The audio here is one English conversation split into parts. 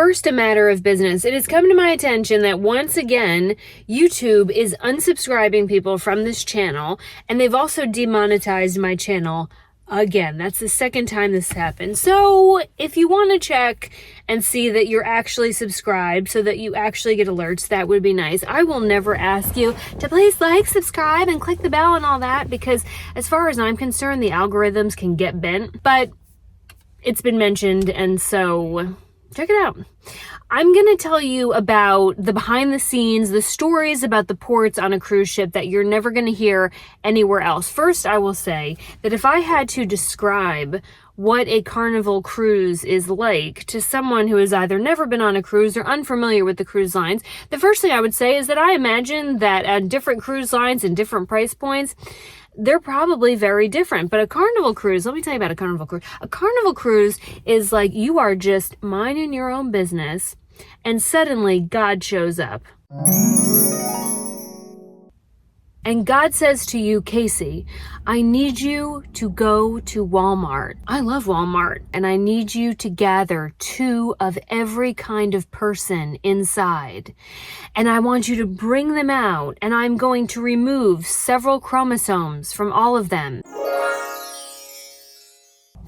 First, a matter of business. It has come to my attention that once again, YouTube is unsubscribing people from this channel, and they've also demonetized my channel again. That's the second time this happened. So if you want to check and see that you're actually subscribed so that you actually get alerts, that would be nice. I will never ask you to please like, subscribe, and click the bell and all that, because as far as I'm concerned, the algorithms can get bent, but it's been mentioned, and so check it out. I'm going to tell you about the behind the scenes, the stories about the ports on a cruise ship that you're never going to hear anywhere else. First, I will say that if I had to describe what a Carnival cruise is like to someone who has either never been on a cruise or unfamiliar with the cruise lines, the first thing I would say is that I imagine that at different cruise lines and different price points, they're probably very different. But a Carnival cruise, let me tell you about a Carnival cruise. A Carnival cruise is like you are just minding your own business and suddenly God shows up. And God says to you, Casey, I need you to go to Walmart. I love Walmart. And I need you to gather 2 of every kind of person inside. And I want you to bring them out. And I'm going to remove several chromosomes from all of them.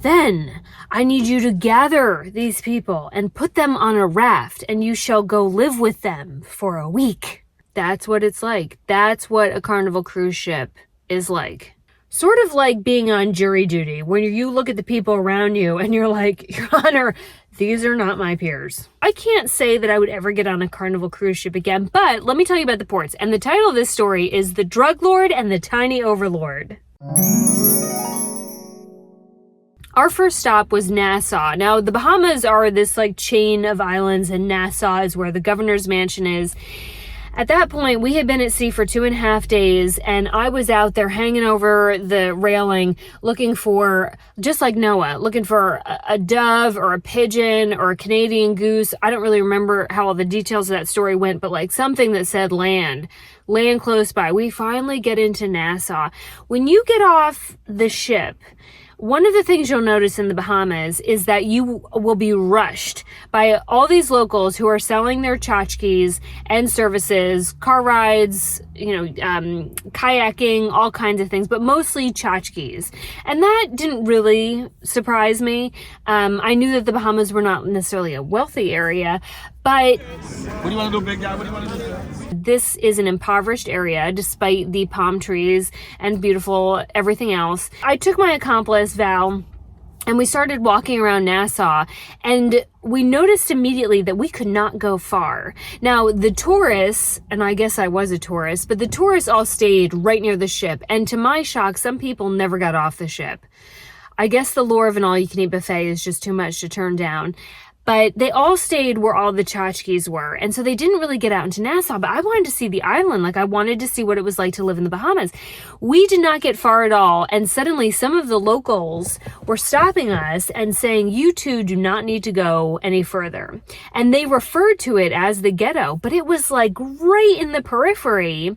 Then I need you to gather these people and put them on a raft, and you shall go live with them for a week. That's what it's like. That's what a Carnival cruise ship is like. Sort of like being on jury duty, when you look at the people around you and you're like, Your Honor, these are not my peers. I can't say that I would ever get on a Carnival cruise ship again, but let me tell you about the ports. And the title of this story is The Drug Lord and the Tiny Overlord. Our first stop was Nassau. Now, the Bahamas are this like chain of islands, and Nassau is where the governor's mansion is. At that point, we had been at sea for 2.5 days, and I was out there hanging over the railing looking for, just like Noah, looking for a dove or a pigeon or a Canadian goose. I don't really remember how all the details of that story went, but like something that said land close by. We finally get into Nassau. When you get off the ship, one of the things you'll notice in the Bahamas is that you will be rushed by all these locals who are selling their tchotchkes and services, car rides, kayaking, all kinds of things, but mostly tchotchkes. And that didn't really surprise me. I knew that the Bahamas were not necessarily a wealthy area, but what do you want to do, big guy? What do you want to do? This is an impoverished area, despite the palm trees and beautiful everything else. I took my accomplice, Val, and we started walking around Nassau, and we noticed immediately that we could not go far. Now, the tourists, and I guess I was a tourist, but the tourists all stayed right near the ship. And to my shock, some people never got off the ship. I guess the lure of an all-you-can-eat buffet is just too much to turn down. But they all stayed where all the tchotchkes were. And so they didn't really get out into Nassau, but I wanted to see the island. Like, I wanted to see what it was like to live in the Bahamas. We did not get far at all. And suddenly some of the locals were stopping us and saying, you two do not need to go any further. And they referred to it as the ghetto, but it was like right in the periphery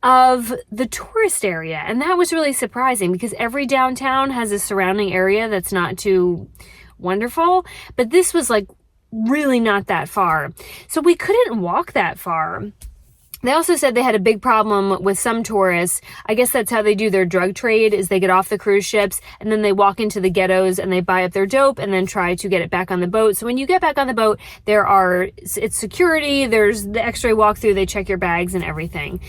of the tourist area. And that was really surprising, because every downtown has a surrounding area that's not too wonderful, but this was like really not that far. So we couldn't walk that far. They also said they had a big problem with some tourists. I guess that's how they do their drug trade, is they get off the cruise ships and then they walk into the ghettos and they buy up their dope and then try to get it back on the boat. So when you get back on the boat, it's security, there's the x-ray walkthrough, they check your bags and everything.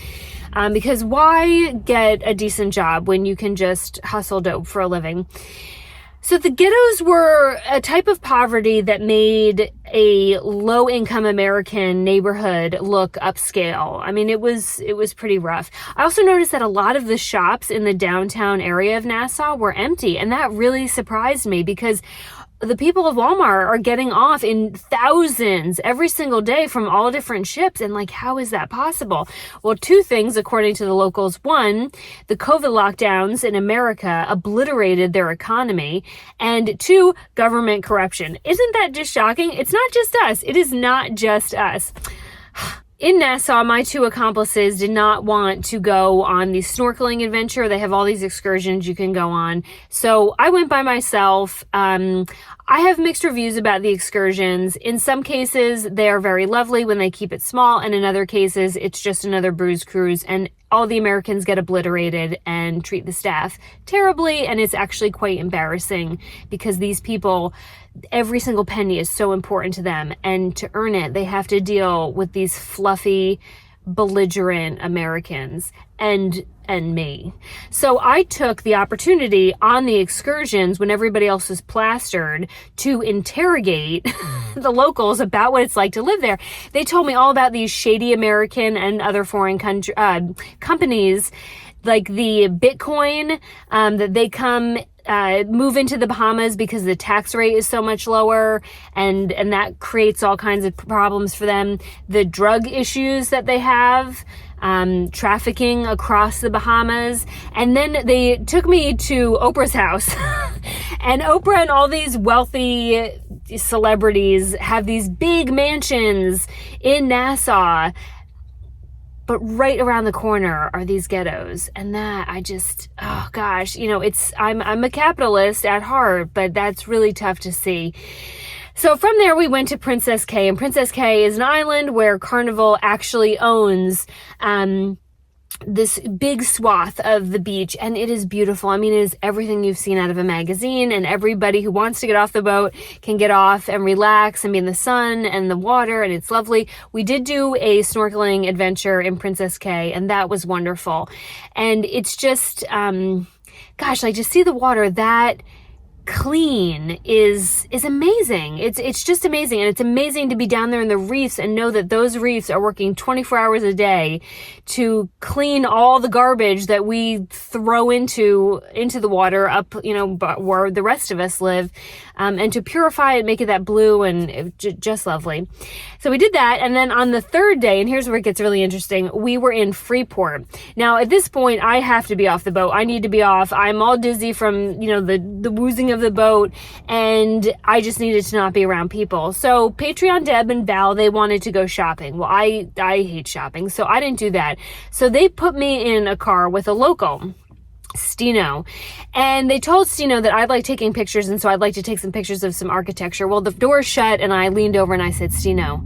Because why get a decent job when you can just hustle dope for a living? So the ghettos were a type of poverty that made a low-income American neighborhood look upscale. I mean, it was pretty rough. I also noticed that a lot of the shops in the downtown area of Nassau were empty, and that really surprised me, because the people of Walmart are getting off in thousands every single day from all different ships. And like, how is that possible? Well, 2 things, according to the locals. 1, the COVID lockdowns in America obliterated their economy. And 2, government corruption. Isn't that just shocking? It's not just us. It is not just us. In Nassau, my 2 accomplices did not want to go on the snorkeling adventure. They have all these excursions you can go on. So I went by myself. I have mixed reviews about the excursions. In some cases, they are very lovely when they keep it small, and in other cases, it's just another booze cruise, and all the Americans get obliterated and treat the staff terribly, and it's actually quite embarrassing because these people, every single penny is so important to them, and to earn it, they have to deal with these fluffy, belligerent Americans and me. So I took the opportunity on the excursions when everybody else was plastered to interrogate the locals about what it's like to live there. They told me all about these shady American and other foreign companies, like the Bitcoin, that they come move into the Bahamas because the tax rate is so much lower, and that creates all kinds of problems for them. The drug issues that they have, trafficking across the Bahamas. And then they took me to Oprah's house and Oprah and all these wealthy celebrities have these big mansions in Nassau, but right around the corner are these ghettos. And that oh gosh, I'm a capitalist at heart, but that's really tough to see. So from there, we went to Princess Cay, and Princess Cay is an island where Carnival actually owns this big swath of the beach, and it is beautiful. I mean, it is everything you've seen out of a magazine, and everybody who wants to get off the boat can get off and relax and be in the sun and the water, and it's lovely. We did do a snorkeling adventure in Princess Cay, and that was wonderful. And it's just, like, to see the water that clean is amazing. It's just amazing. And it's amazing to be down there in the reefs and know that those reefs are working 24 hours a day to clean all the garbage that we throw into the water up, where the rest of us live, and to purify it, make it that blue, and just lovely. So we did that. And then on the third day, and here's where it gets really interesting, we were in Freeport. Now at this point, I have to be off the boat. I need to be off. I'm all dizzy from, the woozing of the boat, and I just needed to not be around people. So Patreon Deb and Val, they wanted to go shopping. Well, I hate shopping, so I didn't do that. So they put me in a car with a local, Stino, and they told Stino that I'd like taking pictures, and so I'd like to take some pictures of some architecture. Well, the door shut, and I leaned over and I said, Stino,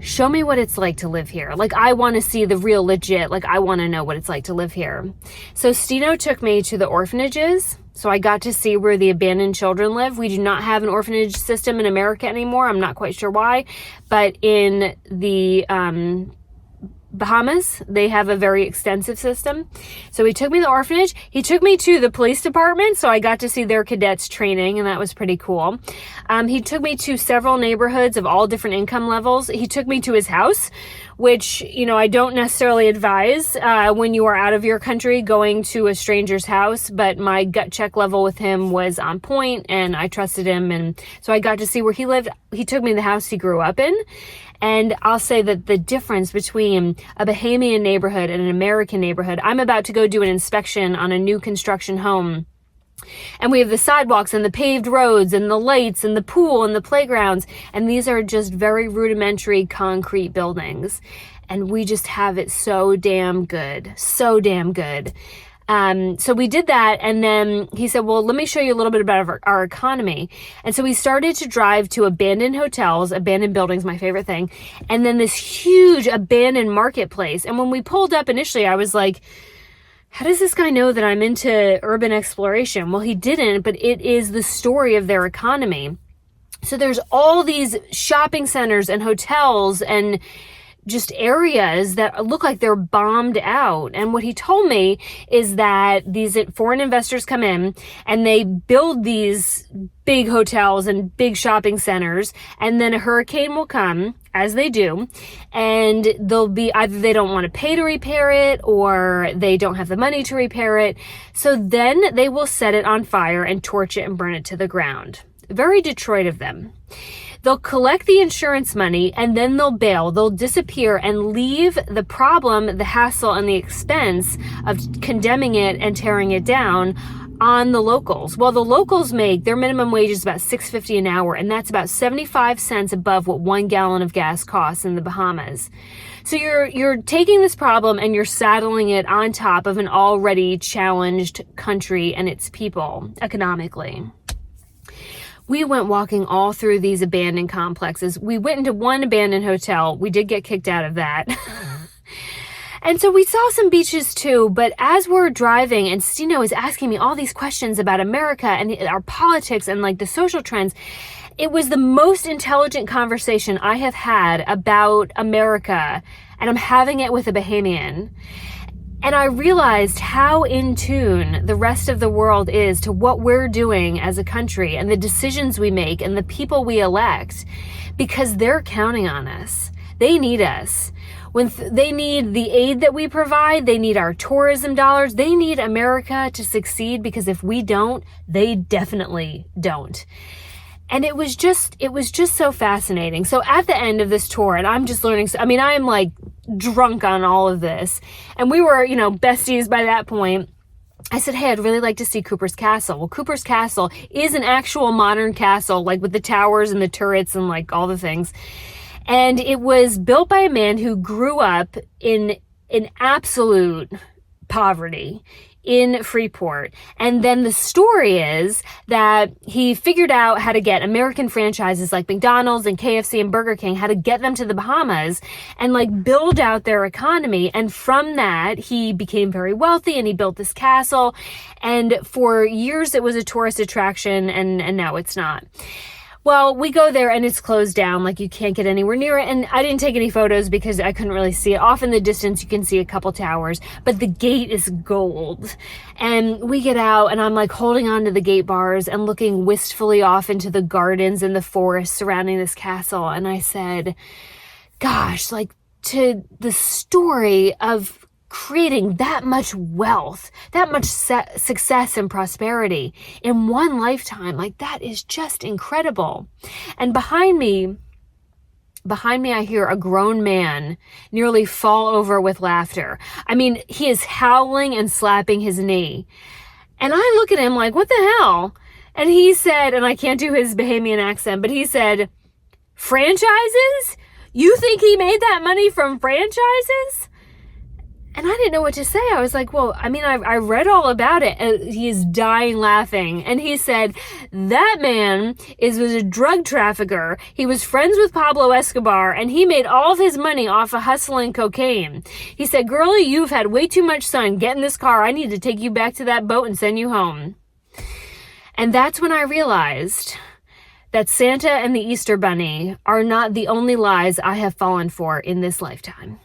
show me what it's like to live here. Like, I want to see the real legit, I want to know what it's like to live here. So Stino took me to the orphanages. So I got to see where the abandoned children live. We do not have an orphanage system in America anymore. I'm not quite sure why, but in the Bahamas, they have a very extensive system. So he took me to the orphanage. He took me to the police department, so I got to see their cadets training, and that was pretty cool. He took me to several neighborhoods of all different income levels. He took me to his house, which, I don't necessarily advise when you are out of your country going to a stranger's house, but my gut check level with him was on point, and I trusted him, and so I got to see where he lived. He took me to the house he grew up in. And I'll say that the difference between a Bahamian neighborhood and an American neighborhood, I'm about to go do an inspection on a new construction home. And we have the sidewalks and the paved roads and the lights and the pool and the playgrounds. And these are just very rudimentary concrete buildings. And we just have it so damn good. So damn good. So we did that, and then he said, well, let me show you a little bit about our economy. And so we started to drive to abandoned hotels, abandoned buildings, my favorite thing, and then this huge abandoned marketplace. And when we pulled up initially, I was like, how does this guy know that I'm into urban exploration? Well, he didn't, but it is the story of their economy. So there's all these shopping centers and hotels and just areas that look like they're bombed out. And what he told me is that these foreign investors come in and they build these big hotels and big shopping centers, and then a hurricane will come, as they do, and they'll be either they don't want to pay to repair it or they don't have the money to repair it. So then they will set it on fire and torch it and burn it to the ground. Very Detroit of them. They'll collect the insurance money and then they'll bail. They'll disappear and leave the problem, the hassle, and the expense of condemning it and tearing it down on the locals. Well, the locals make, their minimum wage is about $6.50 an hour, and that's about 75 cents above what 1 gallon of gas costs in the Bahamas. So you're taking this problem and you're saddling it on top of an already challenged country and its people economically. We went walking all through these abandoned complexes. We went into one abandoned hotel. We did get kicked out of that. And so we saw some beaches too, but as we're driving and Stino is asking me all these questions about America and our politics and like the social trends, it was the most intelligent conversation I have had about America, and I'm having it with a Bahamian. And I realized how in tune the rest of the world is to what we're doing as a country and the decisions we make and the people we elect, because they're counting on us. They need us. When they need the aid that we provide, they need our tourism dollars, they need America to succeed, because if we don't, they definitely don't. And it was just so fascinating. So at the end of this tour, and I'm just learning, I mean, I'm like drunk on all of this. And we were, besties by that point. I said, hey, I'd really like to see Cooper's Castle. Well, Cooper's Castle is an actual modern castle, like with the towers and the turrets and like all the things. And it was built by a man who grew up in absolute poverty in Freeport. And then the story is that he figured out how to get American franchises like McDonald's and KFC and Burger King, how to get them to the Bahamas and like build out their economy. And from that, he became very wealthy and he built this castle. And for years, it was a tourist attraction, and now it's not. Well, we go there and it's closed down, like you can't get anywhere near it. And I didn't take any photos because I couldn't really see it. Off in the distance, you can see a couple towers, but the gate is gold. And we get out and I'm like holding on to the gate bars and looking wistfully off into the gardens and the forest surrounding this castle. And I said, gosh, like to the story of creating that much wealth, that much success and prosperity in one lifetime, like that is just incredible. And behind me, I hear a grown man nearly fall over with laughter. I mean, he is howling and slapping his knee. And I look at him like, what the hell? And he said, and I can't do his Bahamian accent, but he said, franchises? You think he made that money from franchises? And I didn't know what to say. I was like, well, I mean, I read all about it. He is dying laughing. And he said, that man was a drug trafficker. He was friends with Pablo Escobar, and he made all of his money off of hustling cocaine. He said, girlie, you've had way too much sun. Get in this car. I need to take you back to that boat and send you home. And that's when I realized that Santa and the Easter Bunny are not the only lies I have fallen for in this lifetime.